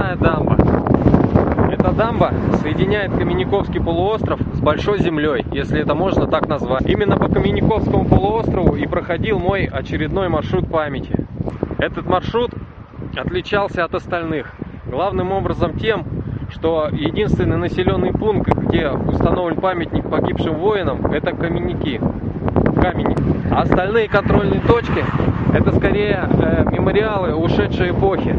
Сплошная дамба. Эта дамба соединяет Каменниковский полуостров с Большой землей, если это можно так назвать. Именно по Каменниковскому полуострову и проходил мой очередной маршрут памяти. Этот маршрут отличался от остальных. Главным образом тем, что единственный населенный пункт, где установлен памятник погибшим воинам, это Каменники. А остальные контрольные точки это скорее мемориалы ушедшей эпохи.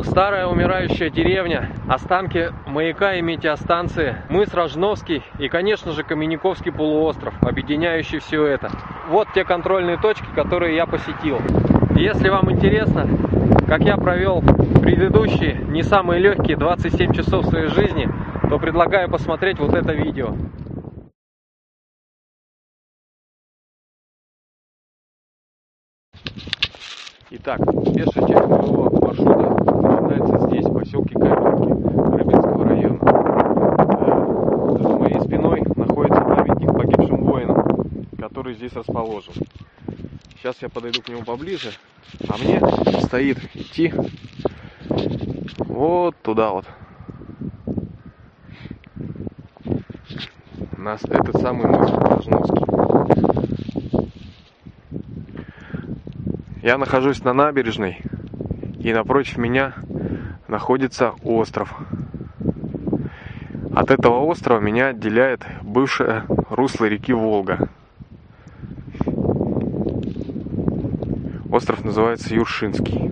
Старая умирающая деревня, останки маяка и метеостанции, мыс Рожновский и, конечно же, Каменниковский полуостров, объединяющий все это. Вот те контрольные точки, которые я посетил. Если вам интересно, как я провел предыдущие, не самые легкие 27 часов своей жизни, то предлагаю посмотреть вот это видео. Итак, первая часть моего маршрута начинается здесь, в поселке Каменники, Рыбинского района. За моей спиной находится памятник погибшим воинам, который здесь расположен. Сейчас я подойду к нему поближе, а мне предстоит идти вот туда вот. У нас этот самый мыс Рожновский. Я нахожусь на набережной, и напротив меня находится остров. От этого острова меня отделяет бывшее русло реки Волга. Остров называется Юршинский.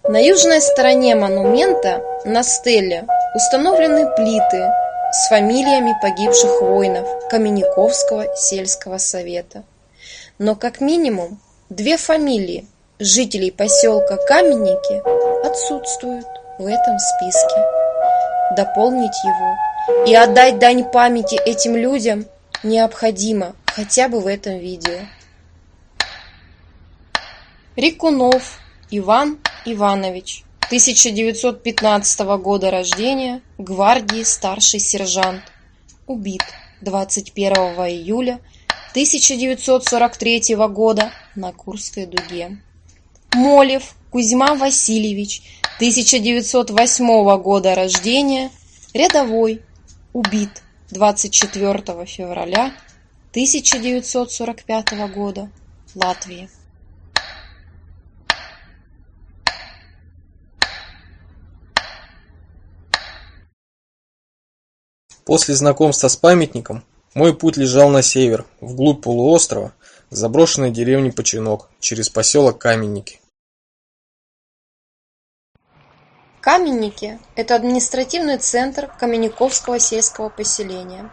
На южной стороне монумента на стеле установлены плиты с фамилиями погибших воинов Каменниковского сельского совета. Но как минимум 2 фамилии жителей поселка Каменники отсутствуют в этом списке. Дополнить его и отдать дань памяти этим людям необходимо хотя бы в этом видео. Рикунов Иван Иванович, 1915 года рождения, гвардии старший сержант, убит 21 июля 1943 года на Курской дуге. Молев Кузьма Васильевич, 1908 года рождения, рядовой, убит 24 февраля 1945 года, Латвия. После знакомства с памятником мой путь лежал на север, вглубь полуострова, к заброшенной деревне Починок, через поселок Каменники. Каменники – это административный центр Каменниковского сельского поселения.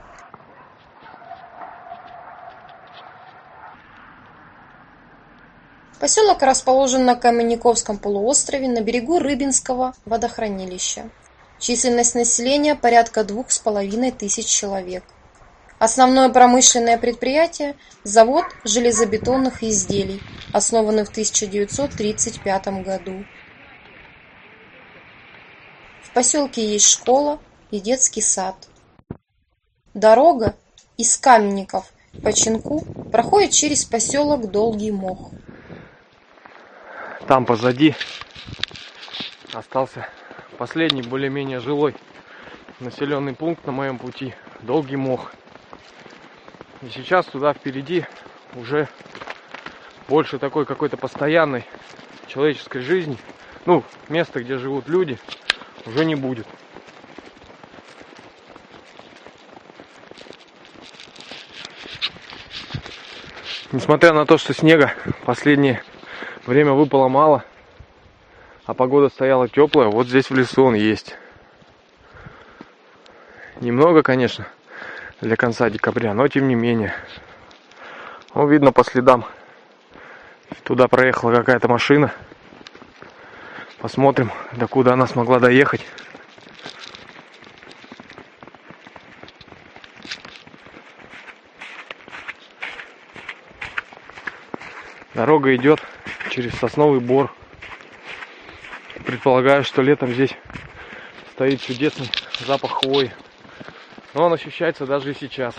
Поселок расположен на Каменниковском полуострове на берегу Рыбинского водохранилища. Численность населения порядка 2500 человек. Основное промышленное предприятие – завод железобетонных изделий, основанный в 1935 году. В поселке есть школа и детский сад. Дорога из Каменников по Чинку проходит через поселок Долгий Мох. Там позади остался последний более-менее жилой населенный пункт на моем пути – Долгий Мох. И сейчас туда впереди уже больше такой какой-то постоянной человеческой жизни, ну, место, где живут люди, уже не будет. Несмотря на то, что снега в последнее время выпало мало, а погода стояла теплая, вот здесь в лесу он есть. Немного, конечно, для конца декабря, но тем не менее. Ну, видно по следам. Туда проехала какая-то машина. Посмотрим, докуда она смогла доехать. Дорога идет через сосновый бор. Предполагаю, что летом здесь стоит чудесный запах хвои. Но он ощущается даже и сейчас.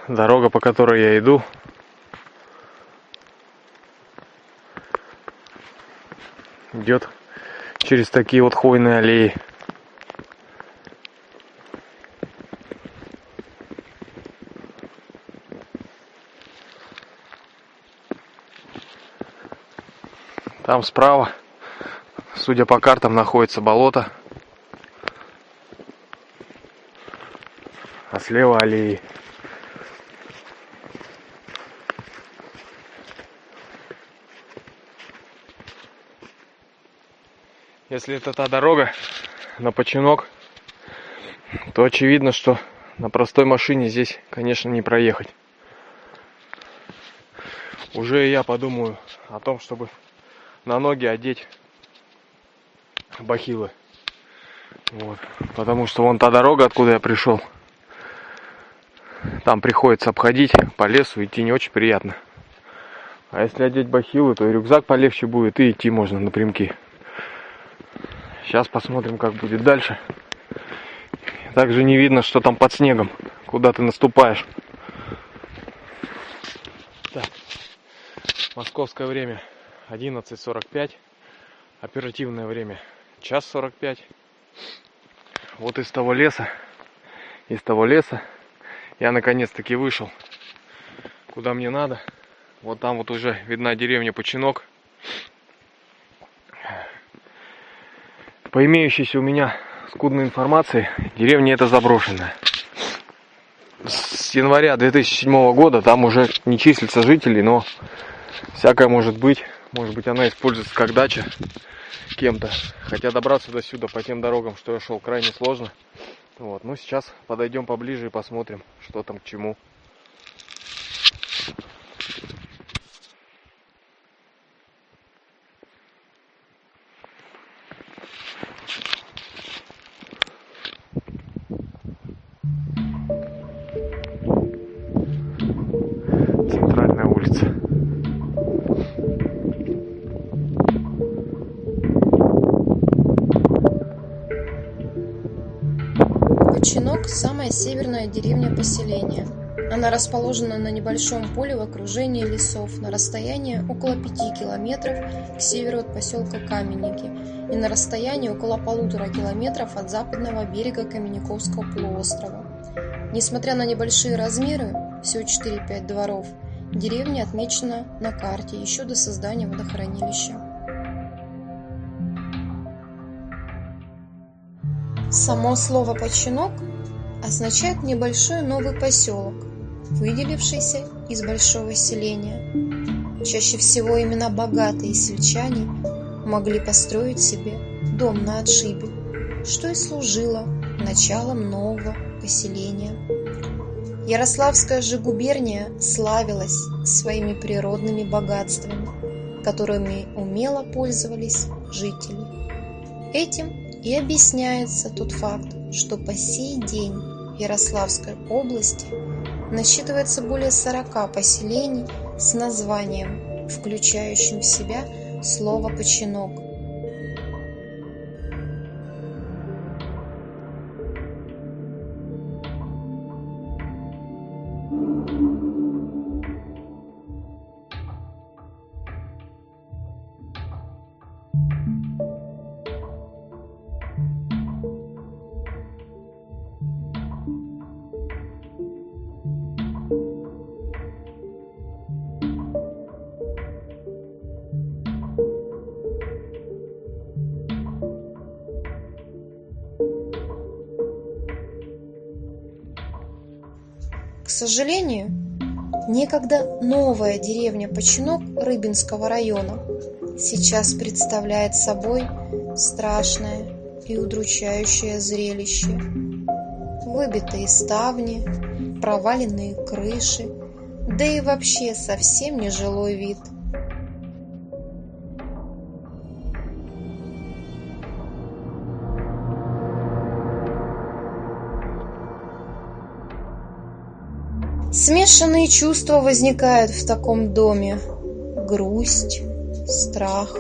Дорога, по которой я иду, идет через такие вот хвойные аллеи. Там справа, судя по картам, находится болото, а слева аллеи. Если это та дорога на Починок, то очевидно, что на простой машине здесь, конечно, не проехать. Уже я подумаю о том, чтобы на ноги одеть бахилы. Вот. Потому что вон та дорога, откуда я пришел, там приходится обходить по лесу, идти не очень приятно. А если одеть бахилы, то и рюкзак полегче будет, и идти можно напрямки. Сейчас посмотрим, как будет дальше. Также не видно, что там под снегом, куда ты наступаешь. Так. Московское время 11:45. Оперативное время 1:45. Вот из того леса я наконец-таки вышел, куда мне надо. Вот там вот уже видна деревня Починок. По имеющейся у меня скудной информации, деревня эта заброшенная. С января 2007 года там уже не числится жителей, но всякое может быть. Может быть, она используется как дача кем-то. Хотя добраться до сюда по тем дорогам, что я шел, крайне сложно. Вот. Ну, сейчас подойдем поближе и посмотрим, что там к чему. Центральная улица. Починок – самая северная деревня поселения. Она расположена на небольшом поле в окружении лесов на расстоянии около 5 километров к северу от поселка Каменники и на расстоянии около 1,5 километров от западного берега Каменниковского полуострова. Несмотря на небольшие размеры, всего 4-5 дворов, деревня отмечена на карте еще до создания водохранилища. Само слово «починок» означает небольшой новый поселок, выделившийся из большого селения. Чаще всего именно богатые сельчане могли построить себе дом на отшибе, что и служило началом нового поселения. Ярославская же губерния славилась своими природными богатствами. которыми умело пользовались жители. Этим и объясняется тот факт, что по сей день в Ярославской области насчитывается более 40 поселений с названием, включающим в себя слово «починок». К сожалению, некогда новая деревня Починок Рыбинского района сейчас представляет собой страшное и удручающее зрелище. Выбитые ставни, проваленные крыши, да и вообще совсем нежилой вид. Смешанные чувства возникают в таком доме: грусть, страх,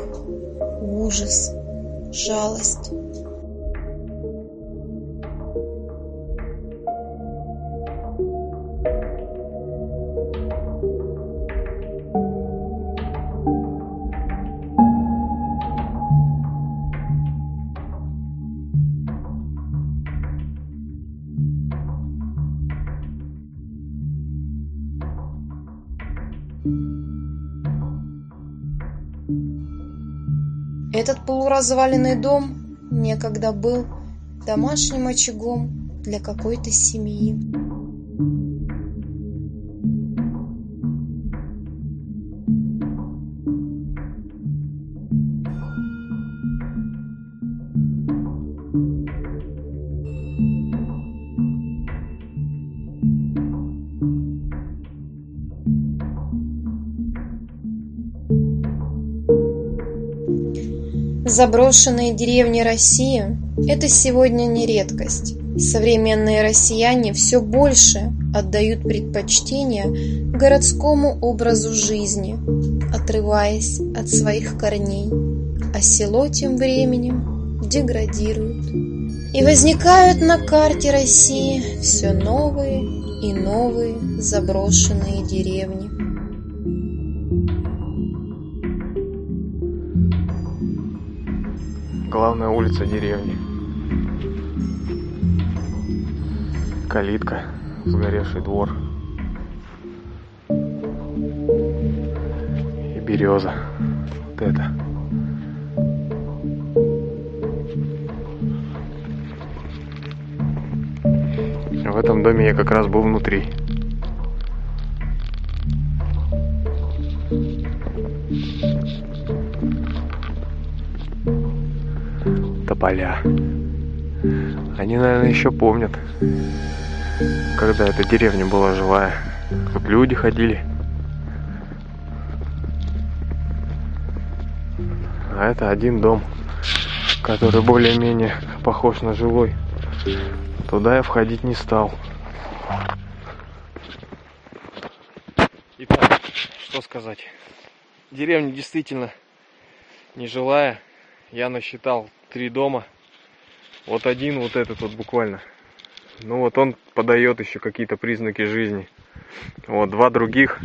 ужас, жалость. Этот полуразваленный дом некогда был домашним очагом для какой-то семьи. Заброшенные деревни России – это сегодня не редкость. Современные россияне все больше отдают предпочтение городскому образу жизни, отрываясь от своих корней, а село тем временем деградирует. И возникают на карте России все новые и новые заброшенные деревни. Главная улица деревни. Калитка, сгоревший двор. И береза. Вот это. В этом доме я как раз был внутри. Тополя. Они, наверное, еще помнят, когда эта деревня была живая. Тут люди ходили. А это один дом, который более-менее похож на жилой. Туда я входить не стал. Итак, что сказать. Деревня действительно нежилая. Я насчитал 3 дома. Вот один, вот этот вот буквально. Ну вот он подает еще какие-то признаки жизни. Вот 2 других.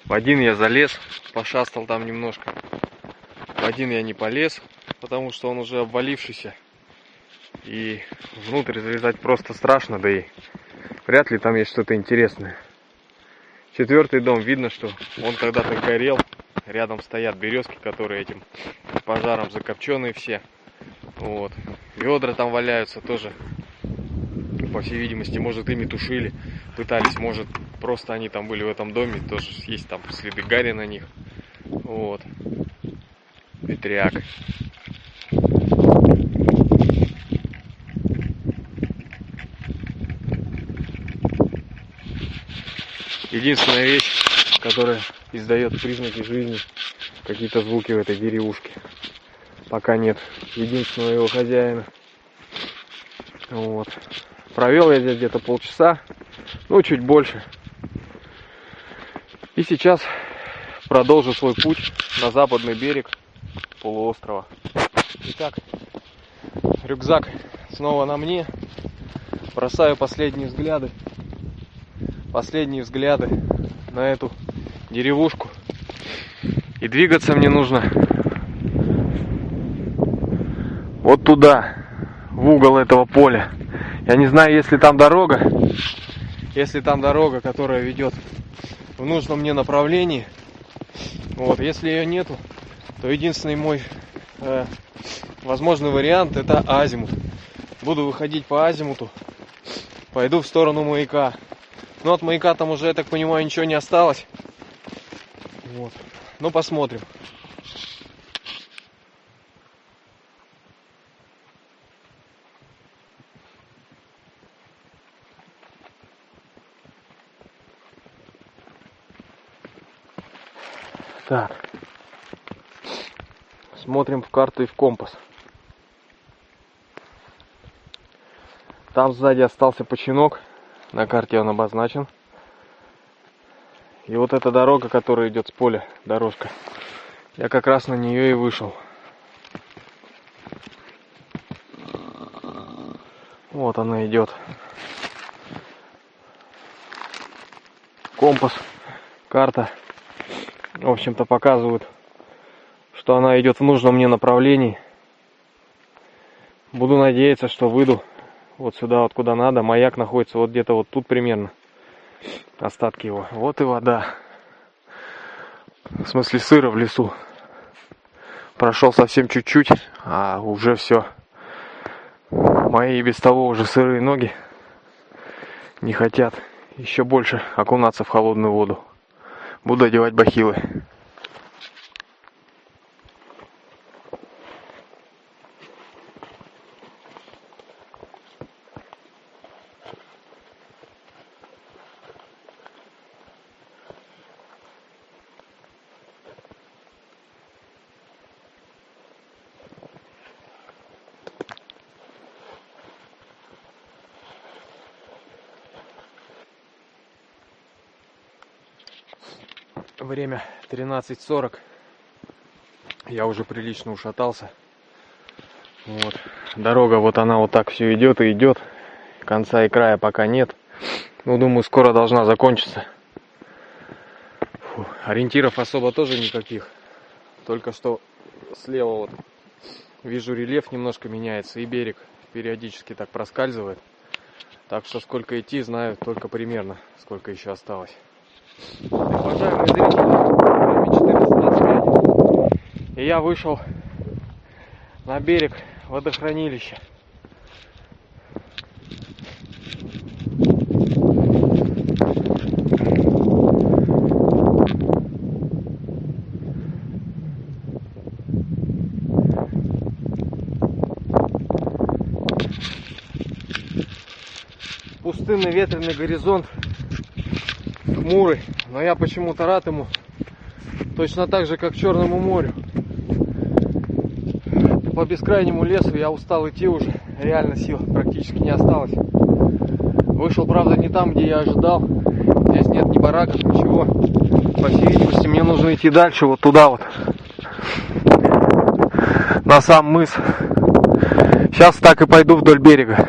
В один я залез, пошастал там немножко. В один я не полез, потому что он уже обвалившийся. И внутрь залезать просто страшно, да и вряд ли там есть что-то интересное. 4-й дом, видно, что он когда-то горел. Рядом стоят березки, которые этим пожаром закопченные все. Вот. Ведра там валяются тоже. По всей видимости, может, ими тушили, пытались, может, просто они там были в этом доме, тоже есть там следы гари на них. Вот. Ветряк. Единственная вещь, которая издает признаки жизни, какие-то звуки в этой деревушке. Пока нет единственного его хозяина. Вот. Провел я здесь где-то полчаса, ну чуть больше. И сейчас продолжу свой путь на западный берег полуострова. Итак, рюкзак снова на мне. Бросаю последние взгляды на эту деревушку. И двигаться мне нужно вот туда, в угол этого поля. Я не знаю, есть ли там дорога, которая ведет в нужном мне направлении. Вот, если ее нету, то единственный мой возможный вариант — это азимут. Буду выходить по азимуту, пойду в сторону маяка. Но от маяка там уже, я так понимаю, ничего не осталось. Вот. Ну, посмотрим. Так. Смотрим в карту и в компас. Там сзади остался починок. На карте он обозначен. И вот эта дорога, которая идет с поля, дорожка, я как раз на нее и вышел. Вот она идет. Компас, карта, в общем-то, показывают, что она идет в нужном мне направлении. Буду надеяться, что выйду вот сюда, вот куда надо. Маяк находится вот где-то вот тут примерно. Остатки его. Вот и вода. В смысле, сыро в лесу. Прошел совсем чуть-чуть, а уже все. Мои и без того уже сырые ноги не хотят еще больше окунаться в холодную воду. Буду одевать бахилы. Время 13:40. Я уже прилично ушатался. Вот. Дорога вот она вот так все идет и идет. Конца и края пока нет. Ну, думаю, скоро должна закончиться. Фу. Ориентиров особо тоже никаких. Только что слева вот вижу, рельеф немножко меняется. И берег периодически так проскальзывает. Так что сколько идти, знаю только примерно, сколько еще осталось. Уважаемые зрители, время 14:25, и я вышел на берег водохранилища. Пустынный ветреный горизонт, хмурый, но я почему-то рад ему, точно так же, как Черному морю. По бескрайнему лесу я устал идти уже, реально сил практически не осталось. Вышел, правда, не там, где я ожидал. Здесь нет ни бараков, ничего. По всей видимости, мне нужно идти дальше, вот туда вот, на сам мыс. Сейчас так и пойду вдоль берега.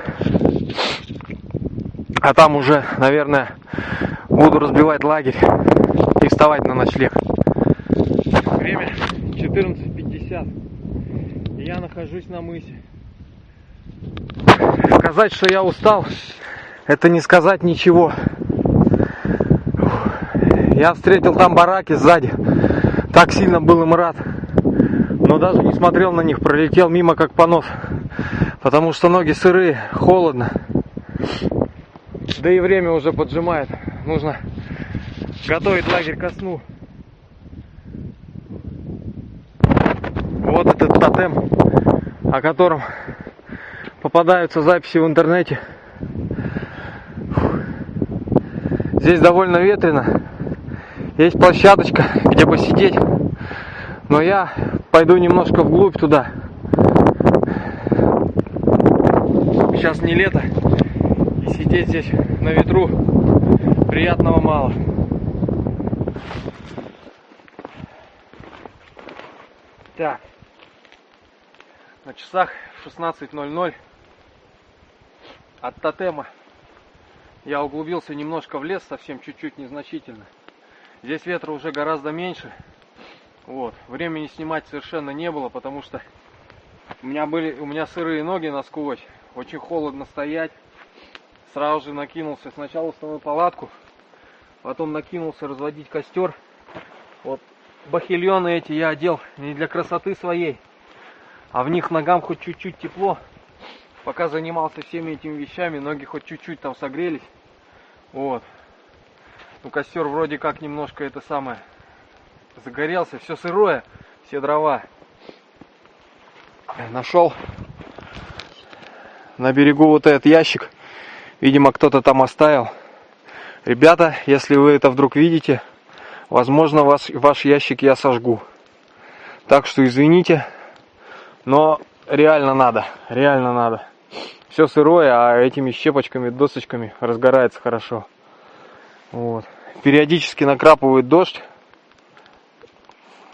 А там уже, наверное, буду разбивать лагерь и вставать на ночлег. Время 14:50. И я нахожусь на мысе. Сказать, что я устал, это не сказать ничего. Я встретил там бараки сзади. Так сильно был им рад. Но даже не смотрел на них, пролетел мимо как понос. Потому что ноги сырые, холодно. Да и время уже поджимает. Нужно готовить лагерь ко сну. Вот этот тотем, о котором попадаются записи в интернете. Здесь довольно ветрено. Есть площадочка, где посидеть. Но я пойду немножко вглубь туда. Сейчас не лето, и сидеть здесь на ветру приятного мало. Так, на часах 16:00. От тотема я углубился немножко в лес, совсем чуть-чуть, незначительно. Здесь ветра уже гораздо меньше. Вот. Времени снимать совершенно не было, потому что у меня сырые ноги насквозь. Очень холодно стоять. Сразу же накинулся. Сначала установил палатку, потом накинулся разводить костер. Вот бахильоны эти я одел не для красоты своей, а в них ногам хоть чуть-чуть тепло. Пока занимался всеми этими вещами, ноги хоть чуть-чуть там согрелись. Вот. Ну, костер вроде как немножко это самое загорелся. Все сырое, все дрова. Нашел на берегу вот этот ящик. Видимо, кто-то там оставил. Ребята, если вы это вдруг видите, возможно, ваш ящик я сожгу. Так что извините, но реально надо. Реально надо. Все сырое, а этими щепочками, досочками разгорается хорошо. Вот. Периодически накрапывает дождь.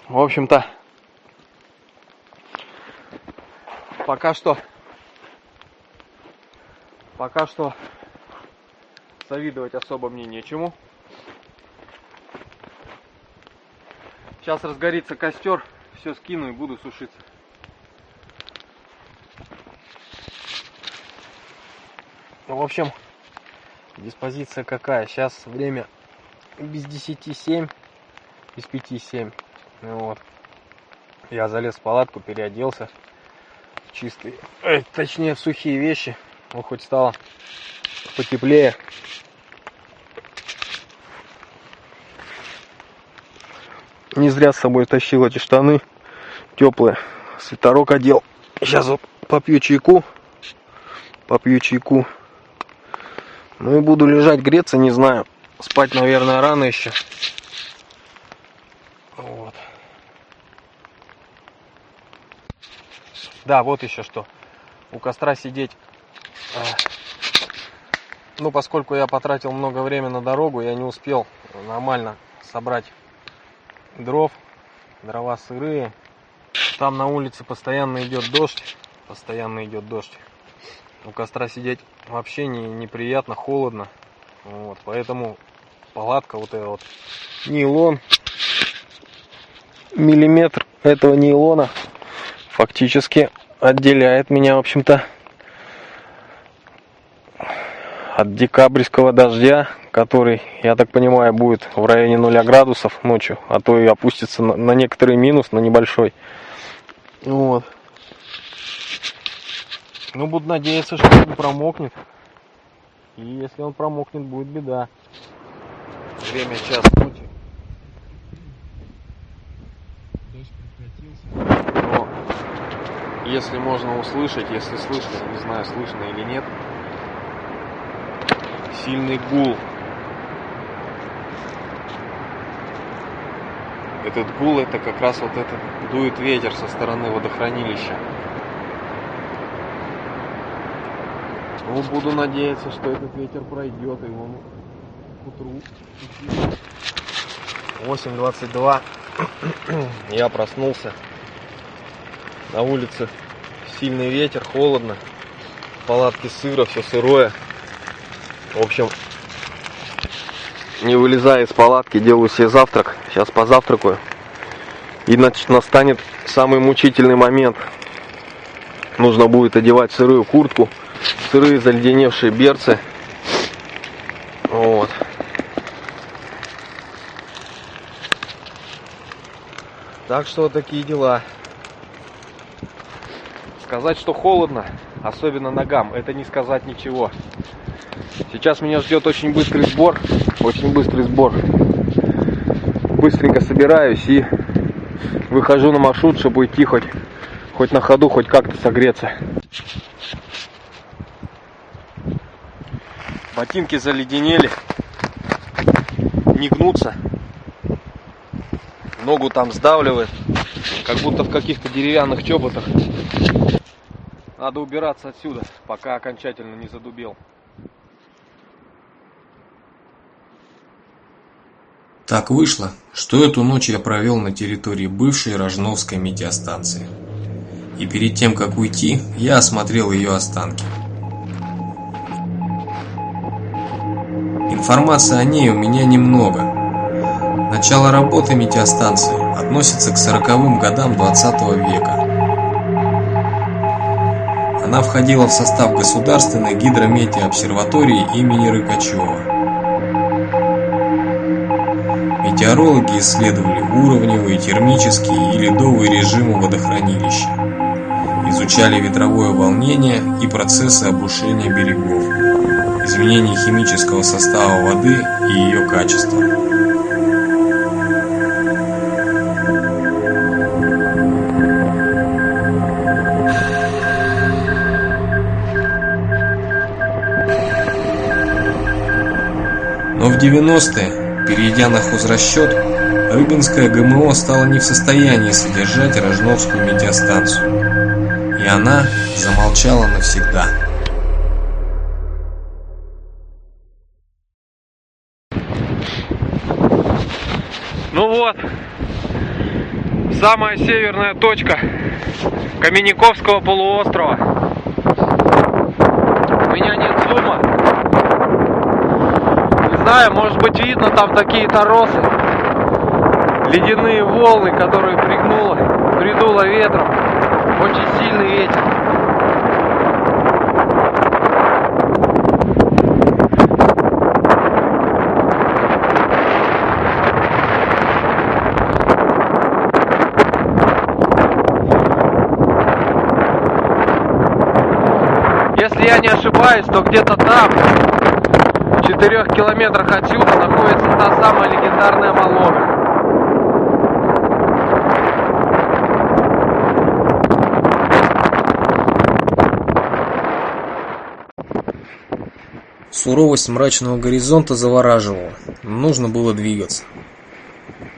В общем-то, пока что завидовать особо мне нечему. Сейчас разгорится костер, все скину и буду сушиться. В общем, диспозиция какая? Сейчас время без 10:07, без 5:07. Вот. Я залез в палатку, переоделся в чистые, точнее в сухие вещи. Ну, хоть стало потеплее. Не зря с собой тащил эти штаны теплые. Свитерок одел. Сейчас вот попью чайку. Ну и буду лежать греться, не знаю. Спать, наверное, рано еще. Вот. Да, вот еще что. У костра сидеть. Ну, поскольку я потратил много времени на дорогу, я не успел нормально собрать дров. Дрова сырые. Там на улице постоянно идет дождь. У костра сидеть вообще неприятно, холодно. Вот, поэтому палатка, вот эта вот нейлон. Миллиметр этого нейлона фактически отделяет меня, в общем-то, от декабрьского дождя, который, я так понимаю, будет в районе 0 градусов ночью, а то и опустится на некоторый минус, на небольшой. Вот. Ну, буду надеяться, что он не промокнет. И если он промокнет, будет беда. Время час ночи. Дождь прекратился. Но, если можно услышать, если слышно, не знаю, слышно или нет, сильный гул. Этот гул, это как раз вот это дует ветер со стороны водохранилища. Ну, буду надеяться, что этот ветер пройдет, и он к утру. 8:22. Я проснулся. На улице сильный ветер, холодно. В палатке сыро, все сырое. В общем, не вылезая из палатки, делаю себе завтрак. Сейчас позавтракаю. И настанет самый мучительный момент. Нужно будет одевать сырую куртку, сырые заледеневшие берцы. Вот. Так что вот такие дела. Сказать, что холодно, особенно ногам, это не сказать ничего. Сейчас меня ждет очень быстрый сбор. Быстренько собираюсь и выхожу на маршрут, чтобы уйти хоть на ходу, хоть как-то согреться. Ботинки заледенели, не гнутся, ногу там сдавливает. Как будто в каких-то деревянных чоботах. Надо убираться отсюда, пока окончательно не задубел. Так вышло, что эту ночь я провел на территории бывшей Рожновской метеостанции. И перед тем, как уйти, я осмотрел ее останки. Информации о ней у меня немного. Начало работы метеостанции относится к 40-м годам 20 века. Она входила в состав Государственной гидрометеообсерватории имени Рыкачева. Метеорологи исследовали уровневые, термические и ледовые режимы водохранилища, изучали ветровое волнение и процессы обрушения берегов, изменение химического состава воды и ее качества. Но в 90-е, перейдя на хозрасчет, Рыбинское ГМО стало не в состоянии содержать Рожновскую метеостанцию, и она замолчала навсегда. Ну вот, самая северная точка Каменниковского полуострова. У меня нет зума. Не знаю, может быть, видно там такие торосы. Ледяные волны, которые придуло ветром. Очень сильный ветер. Если я не ошибаюсь, то где-то там, в 4 километрах отсюда, находится та самая легендарная Малога. Суровость мрачного горизонта завораживала, но нужно было двигаться.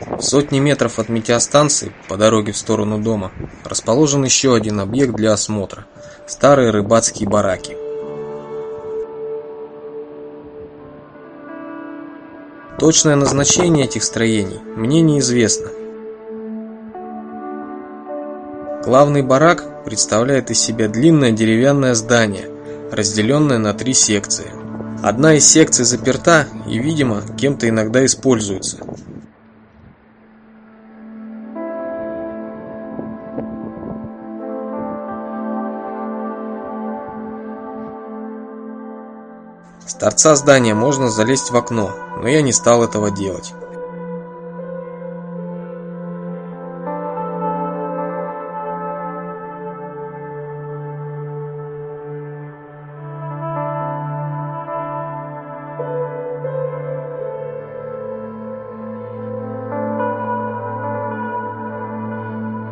В сотни метров от метеостанции, по дороге в сторону дома, расположен еще один объект для осмотра – старые рыбацкие бараки. Точное назначение этих строений мне неизвестно. Главный барак представляет из себя длинное деревянное здание, разделенное на 3 секции. Одна из секций заперта и, видимо, кем-то иногда используется. С торца здания можно залезть в окно, но я не стал этого делать.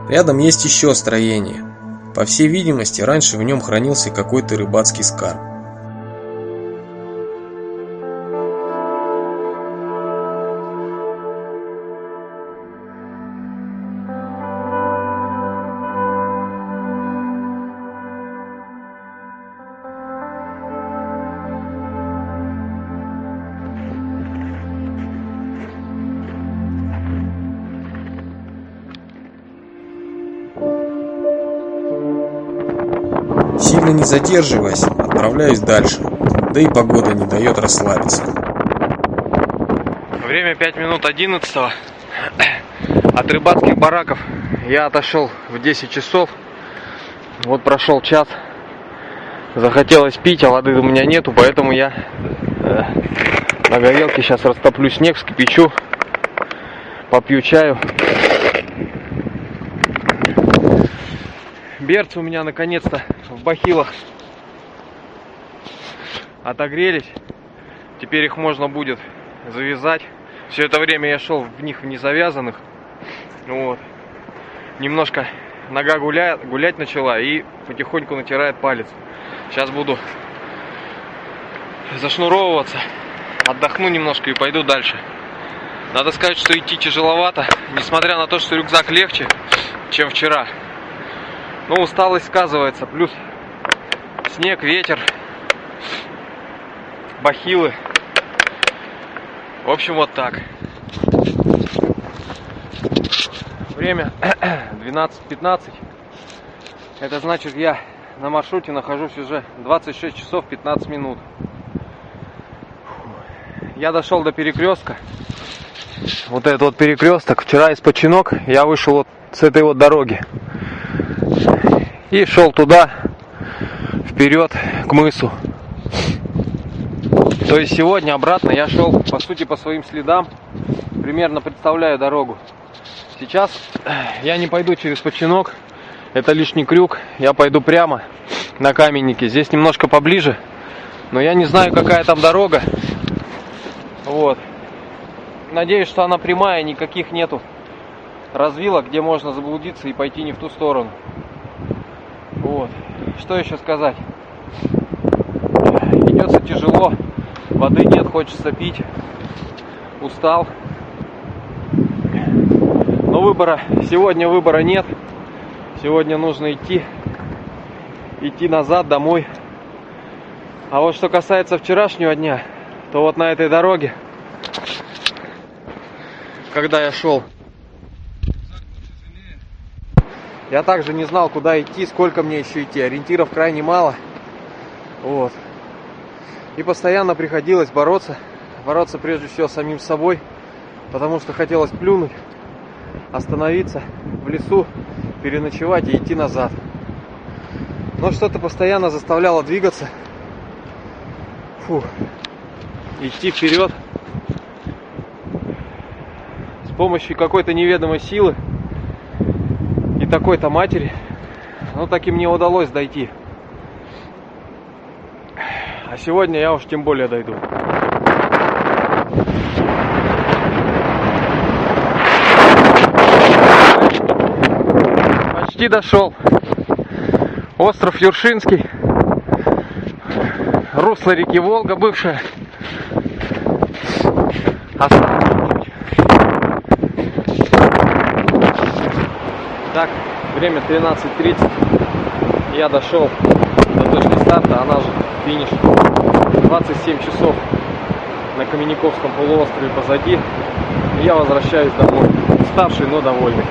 Рядом есть еще строение. По всей видимости, раньше в нем хранился какой-то рыбацкий скарб. Сильно не задерживаясь, отправляюсь дальше, да и погода не дает расслабиться. Время 5 минут 11. От рыбацких бараков я отошел в 10 часов. Вот прошел час. Захотелось пить, а воды у меня нету, поэтому я на горелке сейчас растоплю снег, вскипячу, попью чаю. Берцы у меня наконец-то в бахилах отогрелись. Теперь их можно будет завязать. Все это время я шел в них в незавязанных. Вот. Немножко нога гулять начала и потихоньку натирает палец. Сейчас буду зашнуровываться, отдохну немножко и пойду дальше. Надо сказать, что идти тяжеловато. Несмотря на то, что рюкзак легче, чем вчера. Но усталость сказывается. Плюс снег, ветер, бахилы. В общем, вот так. Время 12:15. Это значит, я на маршруте нахожусь уже 26 часов 15 минут. Я дошел до перекрестка. Вот этот вот перекресток. Вчера из Починок я вышел вот с этой вот дороги. И шел туда, вперед, к мысу. То есть сегодня обратно я шел, по сути, по своим следам. Примерно представляю дорогу. Сейчас я не пойду через Починок. Это лишний крюк. Я пойду прямо на Каменники. Здесь немножко поближе. Но я не знаю, какая там дорога. Вот. Надеюсь, что она прямая, никаких нету развилок, где можно заблудиться и пойти не в ту сторону. Вот. Что еще сказать? Идется тяжело. Воды нет, хочется пить. Устал. Но сегодня выбора нет. Сегодня нужно идти назад, домой. А вот что касается вчерашнего дня, то вот на этой дороге, когда я шел, я также не знал, куда идти, сколько мне еще идти. Ориентиров крайне мало. Вот. И постоянно приходилось бороться прежде всего с самим собой, потому что хотелось плюнуть, остановиться в лесу, переночевать и идти назад. Но что-то постоянно заставляло двигаться, идти вперед с помощью какой-то неведомой силы и такой-то матери. Ну, так и мне удалось дойти. А сегодня я уж тем более дойду. Почти дошел. Остров Юршинский. Русло реки Волга бывшая. Так, время 13:30. Я дошел до точки старта, она же финиш. 27 часов на Каменниковском полуострове позади. И я возвращаюсь домой. Уставший, но довольный.